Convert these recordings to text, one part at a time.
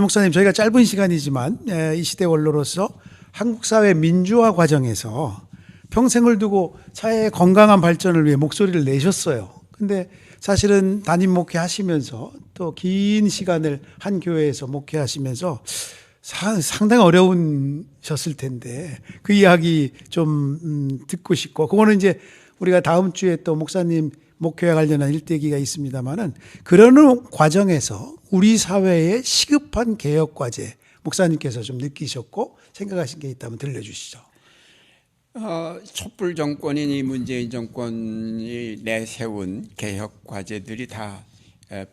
목사님, 저희가 짧은 시간이지만 이 시대 원로로서 한국 사회 민주화 과정에서 평생을 두고 사회의 건강한 발전을 위해 목소리를 내셨어요. 근데 사실은 담임 목회하시면서 또 긴 시간을 한 교회에서 목회하시면서 상당히 어려우셨을 텐데 그 이야기 좀 듣고 싶고, 그거는 이제 우리가 다음 주에 또 목사님 목회와 관련한 일대기가 있습니다만은, 그러는 과정에서 우리 사회의 시급한 개혁 과제 목사님께서 좀 느끼셨고 생각하신 게 있다면 들려주시죠. 촛불 정권인 이 문재인 정권이 내세운 개혁 과제들이 다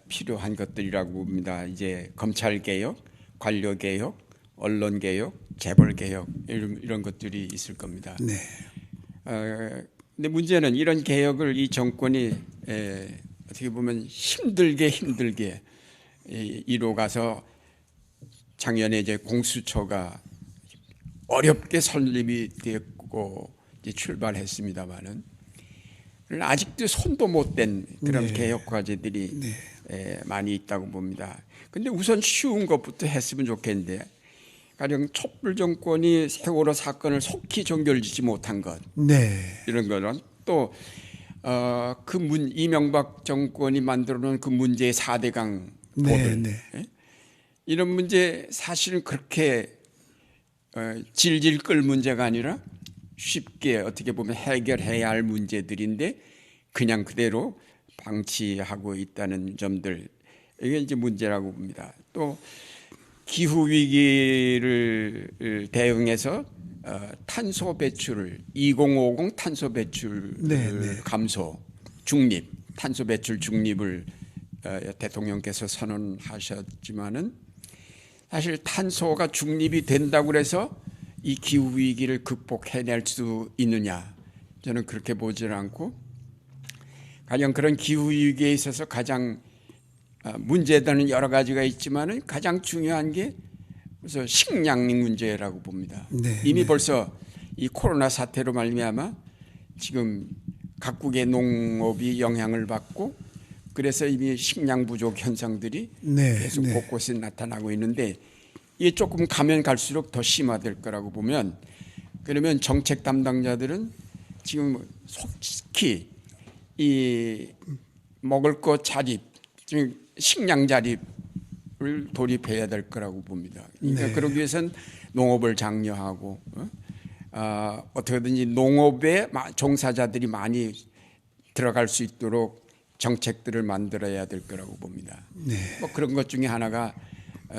필요한 것들이라고 봅니다. 이제 검찰 개혁, 관료 개혁, 언론 개혁, 재벌 개혁 이런 것들이 있을 겁니다. 네. 근데 문제는 이런 개혁을 이 정권이 어떻게 보면 힘들게 이뤄가서 작년에 이제 공수처가 어렵게 설립이 됐고 이제 출발했습니다만은 아직도 손도 못 댄 그런 네. 개혁 과제들이 많이 있다고 봅니다. 근데 우선 쉬운 것부터 했으면 좋겠는데, 가령 촛불 정권이 세월호 사건을 속히 종결짓지 못한 것, 네. 이런 거는 또 이명박 정권이 만들어놓은 그 문제의 4대강 도들, 네. 이런 문제 사실은 그렇게 질질 끌 문제가 아니라 쉽게 어떻게 보면 해결해야 할 문제들인데 그냥 그대로 방치하고 있다는 점들, 이게 이제 문제라고 봅니다. 또 기후 위기를 대응해서 탄소 배출을 2050 탄소 배출 감소 중립, 탄소 배출 중립을 대통령께서 선언하셨지만은 사실 탄소가 중립이 된다고 해서 이 기후 위기를 극복해낼 수 있느냐, 저는 그렇게 보지는 않고, 가령 그런 기후 위기에 있어서 가장 문제되는 여러 가지가 있지만은 가장 중요한 게 그래서 식량 문제라고 봅니다. 이미 벌써 이 코로나 사태로 말미암아 지금 각국의 농업이 영향을 받고, 그래서 이미 식량 부족 현상들이 계속 곳곳에 나타나고 있는데, 이게 조금 가면 갈수록 더 심화될 거라고 보면, 그러면 정책 담당자들은 지금 속히 이 먹을 것 자립, 지금 식량 자립을 돌입해야 될 거라고 봅니다. 그러니까 그러기 위해서는 농업을 장려하고 어떻게든지 농업에 종사자들이 많이 들어갈 수 있도록 정책들을 만들어야 될 거라고 봅니다. 뭐 그런 것 중에 하나가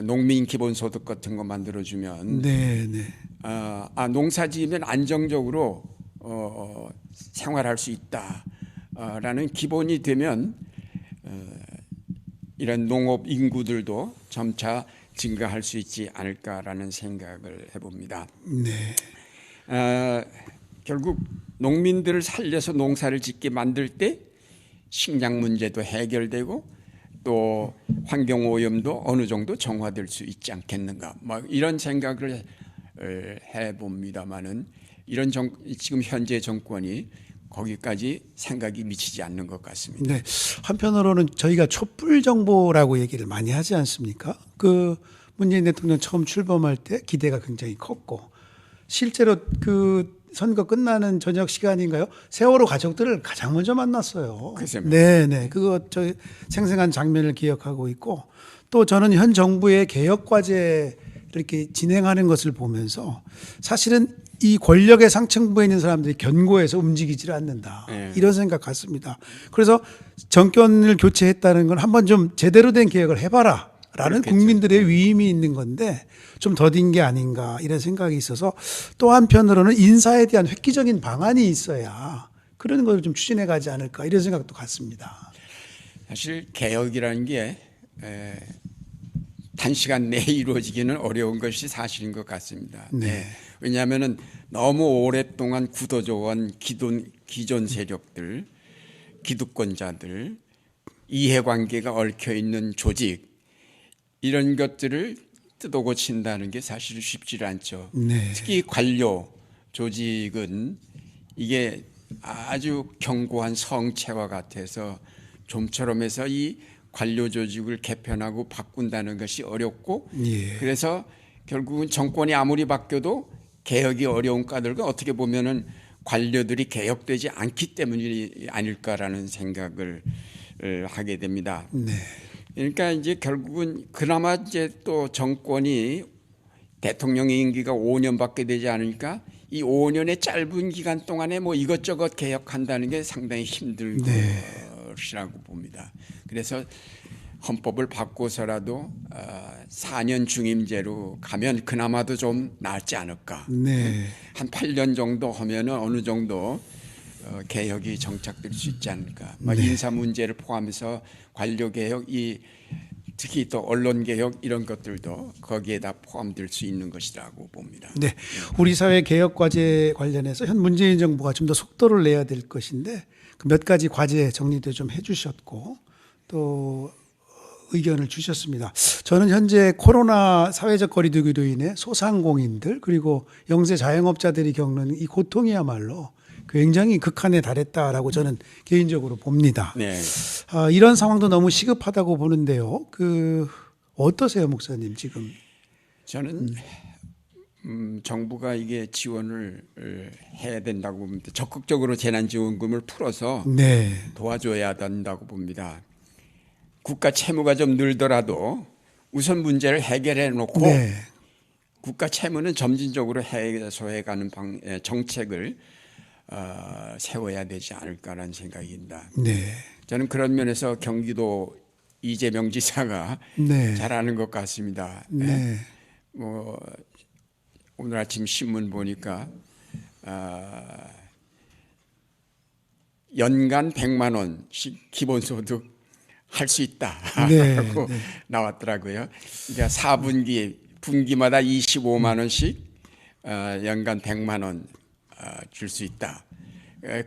농민 기본소득 같은 거 만들어주면 농사지으면 안정적으로 생활할 수 있다라는 기본이 되면 이런 농업 인구들도 점차 증가할 수 있지 않을까라는 생각을 해봅니다. 결국 농민들을 살려서 농사를 짓게 만들 때 식량 문제도 해결되고 또 환경 오염도 어느 정도 정화될 수 있지 않겠는가, 뭐 이런 생각을 해봅니다만은 지금 현재 정권이 거기까지 생각이 미치지 않는 것 같습니다. 한편으로는 저희가 촛불 정보라고 얘기를 많이 하지 않습니까? 그 문재인 대통령 처음 출범할 때 기대가 굉장히 컸고, 실제로 그 선거 끝나는 저녁 시간인가요? 세월호 가족들을 가장 먼저 만났어요. 그거 저 생생한 장면을 기억하고 있고, 또 저는 현 정부의 개혁 과제 이렇게 진행하는 것을 보면서 사실은 이 권력의 상층부에 있는 사람들이 견고해서 움직이질 않는다, 이런 생각 같습니다. 그래서 정권을 교체했다는 건 한번 좀 제대로 된 개혁을 해봐라 라는 국민들의 위임이 있는 건데 좀 더딘 게 아닌가, 이런 생각이 있어서, 또 한편으로는 인사에 대한 획기적인 방안이 있어야 그런 걸 좀 추진해 가지 않을까, 이런 생각도 같습니다. 사실 개혁이라는 게 단시간 내에 이루어지기는 어려운 것이 사실인 것 같습니다. 왜냐하면 너무 오랫동안 굳어져온 기존 세력들, 기득권자들, 이해관계가 얽혀있는 조직, 이런 것들을 뜯어고친다는 게 사실 쉽지 않죠. 특히 관료 조직은 이게 아주 견고한 성체와 같아서 좀처럼 해서 이 관료 조직을 개편하고 바꾼다는 것이 어렵고 예. 그래서 결국은 정권이 아무리 바뀌어도 개혁이 어려운 까닭은 어떻게 보면은 관료들이 개혁되지 않기 때문이 아닐까라는 생각을 하게 됩니다. 네. 그러니까 이제 결국은 그나마 이제 또 정권이 대통령의 임기가 5년밖에 되지 않으니까 이 5년의 짧은 기간 동안에 뭐 이것저것 개혁한다는 게 상당히 힘들 것이라고 봅니다. 그래서 헌법을 바꿔서라도 4년 중임제로 가면 그나마도 좀 낫지 않을까. 네. 한 8년 정도 하면은 어느 정도 개혁이 정착될 수 있지 않을까. 인사 문제를 포함해서 관료 개혁, 특히 또 언론 개혁 이런 것들도 거기에다 포함될 수 있는 것이라고 봅니다. 네. 우리 사회 개혁 과제 관련해서 현 문재인 정부가 좀 더 속도를 내야 될 것인데 그 몇 가지 과제 정리도 좀 해주셨고 또 의견을 주셨습니다. 저는 현재 코로나 사회적 거리두기로 인해 소상공인들 그리고 영세 자영업자들이 겪는 이 고통이야말로 굉장히 극한에 달했다라고 저는 개인적으로 봅니다. 네. 이런 상황도 너무 시급하다고 보는데요. 어떠세요, 목사님 지금? 저는 정부가 이게 지원을 해야 된다고 봅니다. 적극적으로 재난지원금을 풀어서 네. 도와줘야 된다고 봅니다. 국가 채무가 좀 늘더라도 우선 문제를 해결해 놓고 네. 국가 채무는 점진적으로 해소해가는 정책을 세워야 되지 않을까라는 생각입니다. 네. 저는 그런 면에서 경기도 이재명 지사가 네. 잘하는 것 같습니다. 네. 뭐 오늘 아침 신문 보니까 연간 100만 원씩 기본소득 할 수 있다라고 네. 나왔더라고요. 그러니까 4분기 분기마다 25만 원씩 연간 100만 원 줄 수 있다.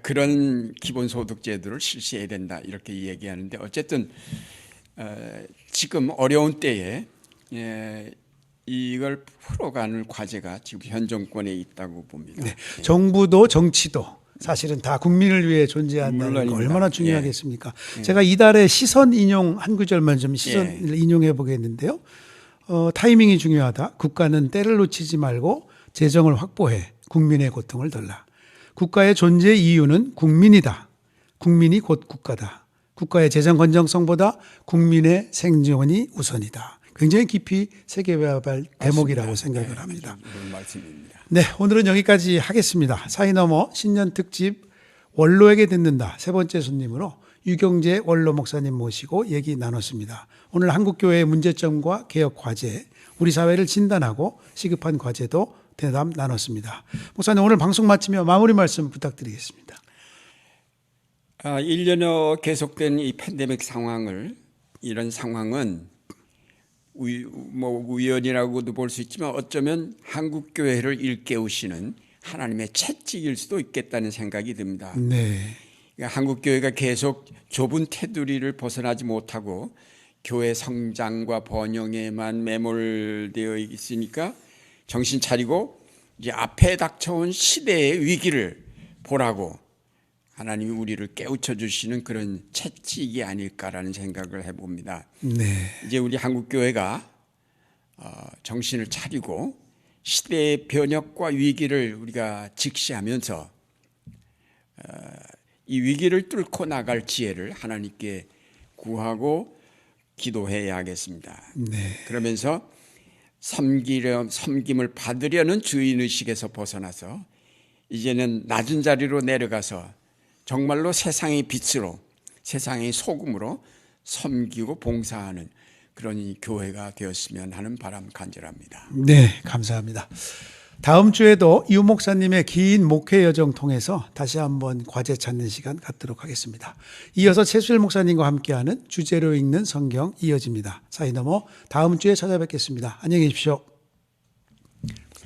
그런 기본소득 제도를 실시해야 된다 이렇게 얘기하는데 어쨌든 지금 어려운 때에 이걸 풀어가는 과제가 지금 현 정권에 있다고 봅니다. 네. 정부도 정치도 사실은 다 국민을 위해 존재한다는 거 물론입니다. 얼마나 중요하겠습니까? 제가 이달에 시선 인용 한 구절만 좀 시선을 인용해 보겠는데요. 타이밍이 중요하다. 국가는 때를 놓치지 말고 재정을 확보해 국민의 고통을 덜라. 국가의 존재 이유는 국민이다. 국민이 곧 국가다. 국가의 재정 건정성보다 국민의 생존이 우선이다. 굉장히 깊이 세계화할 대목이라고 생각을 합니다. 이런 말씀입니다. 네, 오늘은 여기까지 하겠습니다. 사이너머 신년 특집 원로에게 듣는다 세 번째 손님으로 유경재 원로 목사님 모시고 얘기 나눴습니다. 오늘 한국교회의 문제점과 개혁 과제, 우리 사회를 진단하고 시급한 과제도 대담 나눴습니다. 목사님 오늘 방송 마치며 마무리 말씀 부탁드리겠습니다. 1년여 계속된 이 팬데믹 이런 상황은 우연이라고도 볼 수 있지만 어쩌면 한국 교회를 일깨우시는 하나님의 채찍일 수도 있겠다는 생각이 듭니다. 네. 그러니까 한국 교회가 계속 좁은 테두리를 벗어나지 못하고 교회 성장과 번영에만 매몰되어 있으니까 정신 차리고 이제 앞에 닥쳐온 시대의 위기를 보라고 하나님이 우리를 깨우쳐 주시는 그런 채찍이 아닐까라는 생각을 해봅니다. 네. 이제 우리 한국 교회가 정신을 차리고 시대의 변혁과 위기를 우리가 직시하면서 이 위기를 뚫고 나갈 지혜를 하나님께 구하고 기도해야 하겠습니다. 네. 그러면서 섬김을 받으려는 주인의식에서 벗어나서 이제는 낮은 자리로 내려가서 정말로 세상의 빛으로 세상의 소금으로 섬기고 봉사하는 그런 교회가 되었으면 하는 바람 간절합니다. 네, 감사합니다. 다음 주에도 유 목사님의 긴 목회 여정 통해서 다시 한번 과제 찾는 시간 갖도록 하겠습니다. 이어서 최수일 목사님과 함께하는 주제로 읽는 성경 이어집니다. 사이너머 다음 주에 찾아뵙겠습니다. 안녕히 계십시오.